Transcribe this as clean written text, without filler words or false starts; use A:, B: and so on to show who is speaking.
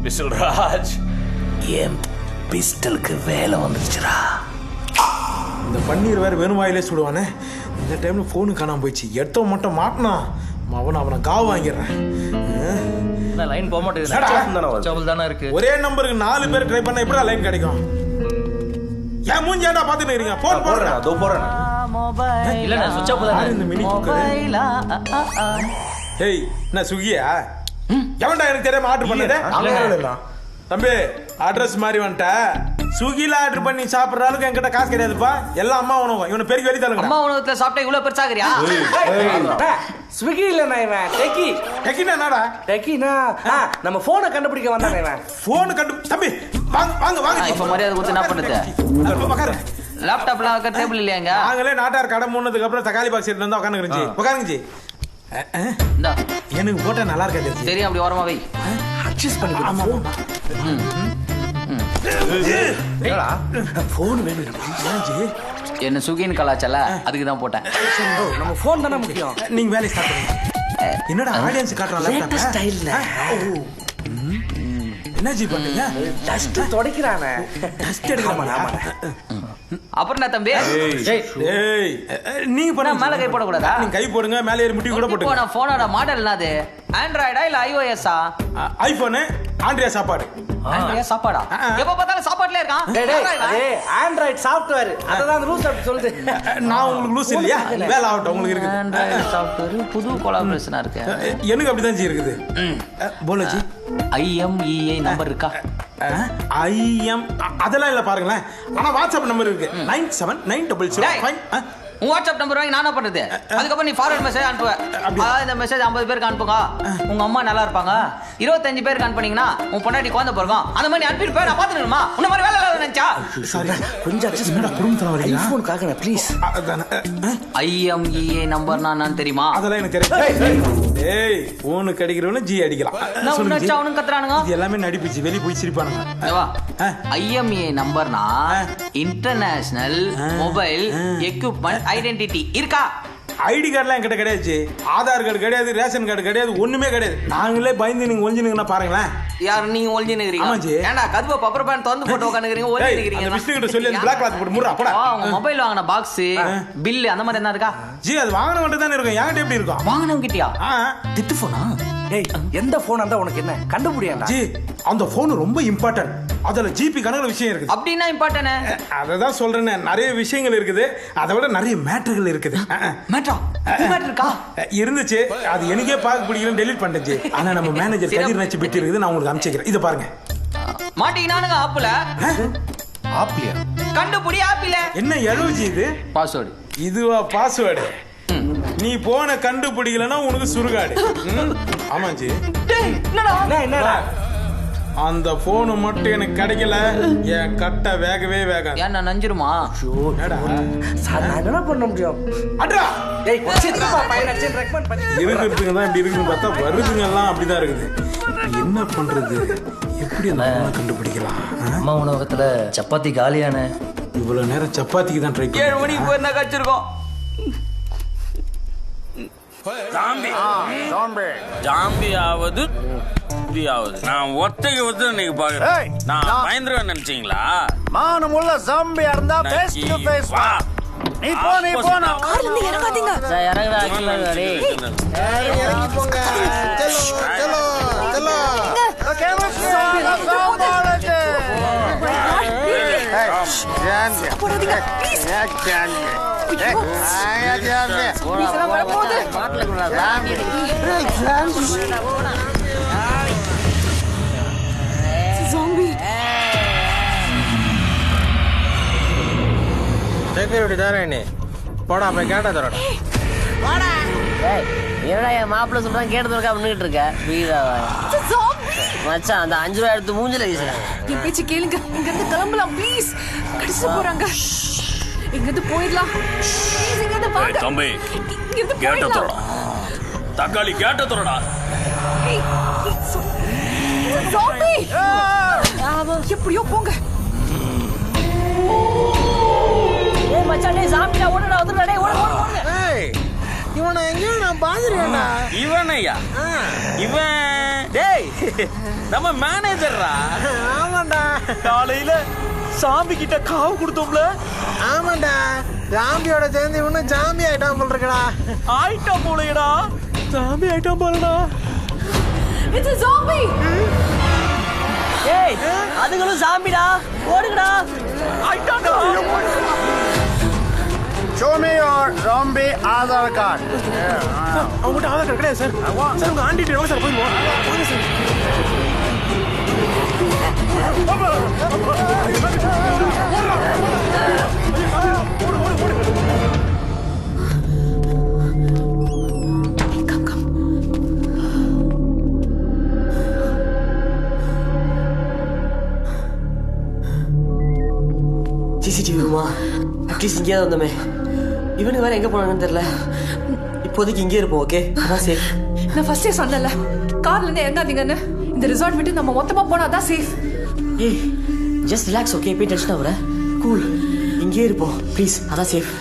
A: Pistol Raj,
B: என் பிஸ்டலுக்கு வேலை வந்துருச்சுடா.
C: இந்த பன்னீர் வேறு வெறும் வாயிலே சுடுவானே. இந்த டைமில் ஃபோனு காணாமல் போயிடுச்சு. எடுத்தவன் மட்டும் மாட்டினா அவனை காவு வாங்கிடுறேன்.
A: லைன் போக மாட்டேங்குது தானே இருக்கு.
C: ஒரே நம்பருக்கு 4 பேர் ட்ரை பண்ணா எப்படா லைன் கிடைக்கும்? ஏன் மூஞ்சாடா பார்த்துட்டு இருக்கீங்க? போன் போடுறேன்.
A: அதோ போறேன். இல்ல நான் சுவிட்ச் ஆஃப் தான்.
C: இந்த மினி குக்கர். ஏய் என்ன சுகியா? எவன்டா எனக்கு தெரியாம ஆர்டர் பண்ணதே? தம்பி அட்ரஸ் மாதிரி வந்துட்ட. ஸ்விக்கில ஆர்டர் பண்ணி சாப்பிடுற அளவுக்கு என்கிட்ட காசு கிடையாதுப்பா. எல்லாம் அம்மா உணவு. இவனை பெருக்கி வெளியே தள்ளுங்க.
D: அம்மா உணவத்துல சாப்பிட்டா இவ்வளவு பெருசாகிறியா?
E: ஸ்விக்கி இல்ல இவன் டெக்கி.
C: டெக்கினா என்னடா?
E: டெக்கினா நம்ம போனை கண்டுபிடிக்க வந்தானே இவன்.
C: போன் தம்பி வாங்க வாங்க வாங்க.
D: இப்ப மரியாதை கொடுத்து என்ன பண்ணுது?
C: உட்காரு.
D: லேப்டாப்ல வைக்க டேபிள் இல்லையாங்க?
C: நாங்களே நாட்டார் கடை மூணதுக்கு அப்புறம் தக்காளி பாக்ஸ் எடுத்து வந்து உட்காந்துருந்துச்சு. உட்காருங்க. எனக்கு போட்டா நல்லா இருக்காது.
D: சரி அப்படி ஓரமா வை.
E: அட்ஜஸ்ட் பண்ணி ஆமா போன் வேணும்.
D: என்ன சுகின்னு கலாச்சல அதுக்கு தான் போட்டேன்.
E: நம்ம போன் தானே முக்கியம்.
C: நீங்க வேலையை ஸ்டார்ட் பண்ணுங்க. என்னடா ஆடியன்ஸ் காட்டுறாங்க
E: லேட்டஸ்ட் ஸ்டைல்ல.
C: என்ன ஜி பண்ணீங்க?
E: டஸ்ட் துடைக்கறானே. டஸ்ட் எடுக்கறானே. ஆமா.
D: அப்புறம் என்ன தம்பி?
C: ஏய் நீங்க பண்ண
D: மேல கை போட கூடாதா?
C: நீங்க கை போடுங்க. மேலே ஏறி முட்டி கூட போடுங்க.
D: இப்போ நான் போனோட மாடல் என்னது? ஆண்ட்ராய்டா இல்ல ஐஓஎஸ்ஆ?
C: ஐபோன் ஆண்ட்ரியா சாப்பாடு.
D: ஆண்ட்ரியா சாப்பாடா? எப்ப பார்த்தாலும் சாப்பாட்டுல இருக்கான்.
E: டேய் ஆண்ட்ராய்ட் சாஃப்ட்வேர். அததான் ரூல்ஸ் அப்படி சொல்லுது.
C: நான் உங்களுக்கு லூஸ் இல்லையா? வேலை ஆகட்டும் உங்களுக்கு இருக்குது.
D: ஆண்ட்ராய்டு சாஃப்ட்வேர் புது கொலாபரேஷனா இருக்கு.
C: எனக்கு அப்படிதான் ஜி இருக்குது. போல ஜி
D: IMEI நம்பர் இருக்கா?
C: IM அதெல்லாம் இல்ல பாருங்களேன். ஆனா வாட்ஸ்அப் நம்பர் இருக்கு. 979005.
D: உன் வாட்ஸ்அப் நம்பர் வாங்கி நானா பண்றது? அதுக்கப்புறம் நீ ஃபார்வர்ட் மெசேஜ் அனுப்புவ. இந்த மெசேஜ் 50 பேருக்கு அனுப்புங்க. உங்க அம்மா நல்லா இருப்பாங்க. 25 பேருக்கு அனுப்புனீங்கன்னா உன் பொண்டாட்டி குழந்தை பிறக்கும். அந்த மாதிரி அனுப்பிருப்பேன். நான் பாத்துக்கணுமா? உன்ன மாதிரி வேலை இல்லாத நினைச்சா?
C: சாரி கொஞ்சம் அட்ஜஸ்ட் பண்ணா குடும்பத்துல வரீங்க.
E: ஐபோன்காக ப்ளீஸ்.
D: IMEI நம்பர்னா என்னன்னு தெரியுமா?
C: அதெல்லாம் எனக்கு தெரியும். ஏய் போன் கிடைக்கிறவன ஜி அடிக்கலாம்.
D: நான் உன்னச்ச அவனும் கத்துறானுங்க.
C: இது எல்லாமே நடிப்பிச்சு. வெளிய போய் சிரிப்பானுங்க.
D: வா. IMEI நம்பர்னா இன்டர்நேஷனல் மொபைல் எக்யூப்மென்ட் ஐடென்டிட்டி இருக்கா?
C: ஐடி கார்டுலாம் என்கிட்ட கிடையாது. ஆதார் கார்டு கிடையாது. ரேஷன் கார்டு கிடையாது. ஒண்ணுமே கிடையாது. நாங்களே பயந்து நீங்க ஒளிஞ்சுனுங்கன்னா பாருங்களேன்.
D: யார் நீங்க ஒளிஞ்சு நிக்கிறீங்க?
C: ஆமாஜி.
D: ஏண்டா கதுவ பப்பர் பேன் திறந்து போட்டு உட்கார்ந்திருக்கீங்க. ஒளிஞ்சு நிக்கிறீங்க.
C: அந்த மிஸ்டர் கிட்ட சொல்லி அந்த பிளாக் கிளாத் போட்டு முறா போடா.
D: உங்க மொபைல் வாங்குன பாக்ஸ் பில் அந்த மாதிரி என்ன இருக்கா?
C: ஜி அது வாங்குனவன்ட்ட தானே இருக்கும். என்கிட்ட எப்படி இருக்கும்?
D: வாங்குனவங்க கிட்டயா?
E: திட்டு போனா? டேய் எந்த போன் அந்த உனக்கு என்ன கண்டுபிடியாண்டா?
C: ஜி அந்த போன் ரொம்ப இம்பார்ட்டன்ட். அதுல ஜிபி கணக்குல விஷயம் இருக்குது.
D: அப்படினா இம்பார்ட்டன்ட்.
C: அததான் சொல்றேனே. நிறைய விஷயங்கள் இருக்குது. அதை விட நிறைய மேட்டர்கள் இருக்குது.
D: மேட்டர் இருக்கா?
C: இருந்துச்சு. அது எனக்கே பார்க்க பிடிக்கலன்னு டெலீட் பண்ணிட்டேன். ஆனா நம்ம மேனேஜர் கதிர் நச்சு பிட்டு இருக்குது. நான் உங்களுக்கு அனுப்பிச்சிக்கிறேன். இத பாருங்க.
D: மாட்டினானுங்க ஆப்புல.
C: ஆப்லியா?
D: கண்டுபிடி ஆப்பில.
C: என்ன எழுவுஜி இது?
D: பாஸ்வேர்டு.
C: இதுவா பாஸ்வேர்டு? நீ போன கண்டுபிடிக்கலன்னா உனக்கு சுருகாடு. ஆமாஜி.
E: என்னடா
C: அந்த போன் மட்டும் எனக்கு கிடைக்கல. என் கட்ட வேகவே வேகாது.
D: ஏன்னா நஞ்சிருமா?
C: என்னடா
E: சார் நான் என்ன பண்ண முடியும்?
C: அட்ரா
E: டேய் சித்தப்பா பையனாச்சு ரெக்கமெண்ட் பண்ணி
C: இருக்குதுங்க தான் இப்படி இருக்குன்னு பார்த்தா வருதுங்க எல்லாம் அப்படிதான் இருக்குது. என்ன பண்றது? எப்படி அந்த போனை கண்டுபிடிக்கலாம்?
A: அம்மா உணவகத்துல சப்பாத்தி காலியான
C: இவ்வளவு நேரம் சப்பாத்திக்கு தான் ட்ரை
D: 7 மணிக்கு போயிருந்தா கச்சிருக்கோம்.
F: ஜாம்பியாவது நான் ஒத்தைக்கு ஒத்து இன்னைக்கு பாக்குறேன். நான் பயந்துருவேன் நினைச்சீங்களா?
G: மானமுள்ள ஜாம்பியா இருந்தா ஃபேஸ் டு ஃபேஸ் வா. நீ போ நான்
H: கார்ல இருந்து இறங்காதீங்க.
F: இறங்குடா கீழே.
G: இறங்கி போங்க. செல்லோ கெமிஸ்ட்ரி சாம்பாலஜி.
H: போடாதீங்க ப்ளீஸ். ஜாம்பி
G: செக்யூரிட்டி தானே நீ போடா போய் கேட்ட தரடா.
H: வாடா.
I: ஏய் என்னடா என் மாப்பிள்ள சொல்றான் கேட்டதற்கா பண்ணிட்டு இருக்க? மச்சான் அந்த 5 ரூபாய் எடுத்து மூஞ்சில வீசுறேன்.
H: என் பேச்சு கேளுங்க. இங்க இருந்து கிளம்பலாம் ப்ளீஸ். கடிச்சு போறாங்க. இங்க இருந்து போயிடலாம். ப்ளீஸ் இங்க இருந்து வாங்க.
F: தம்பி
H: இங்க இருந்து
F: கேட்ட
H: போயிடலாம்.
F: தரடா. தக்காளி கேட்ட தரடா.
H: ஜாம்பி எப்படியோ போங்க.
I: ஏய் மச்சான் டேய் ஜாம்பிடா ஓடுடா வந்துடா டேய் ஓடு.
G: ஏய் இவனை எங்கேயோ நான் பாத்துறேன்டா.
F: இவனையா? இவன் டேய் நம்ம மேனேஜர்ரா.
G: ஆமாண்டா.
E: காலையில சாமி கிட்ட காவு கொடுத்தோம்ல.
G: ஆமாண்டா. ஜாம்பியோட சேர்ந்து இன்னும் ஜாம்பி ஆயிட்டான் போல இருக்கடா.
E: ஆயிட்டா போலடா. சாமி ஆயிட்டா போலடா.
H: It's a zombie.
I: ஏய் அதுங்களும் சாம்பிடா. ஓடுங்கடா.
E: ஆயிட்டாடா.
G: Show me your zombie Aadhaar card.
E: அவங்ககிட்ட ஆதார் கார்டு கிடையாது சார். சார் உங்க ஆண்டிட்டு எவ்வளோ சார் போயிடுவோம். வாங்க சார்.
I: சிசிடிவி ரூமா அட்லீஸ்ட் இங்கேயாவது வந்தோமே. இவனு வேற எங்க போனாங்கன்னு தெரியல. இப்போதைக்கு இங்கே இருப்போம். ஓகே அதான் சேஃப்.
H: நான் ஃபர்ஸ்டே சொன்னல கார்ல இருந்து இறங்காதீங்கன்னு. இந்த ரிசார்ட் விட்டு நம்ம மொத்தமா போனாதான் சேஃப்.
I: ஏய் ஜஸ்ட் ரிலாக்ஸ். ஓகே போய் டென்ஷன் ஆகுற. கூல். இங்கே இருப்போம் ப்ளீஸ். அதான் சேஃப்.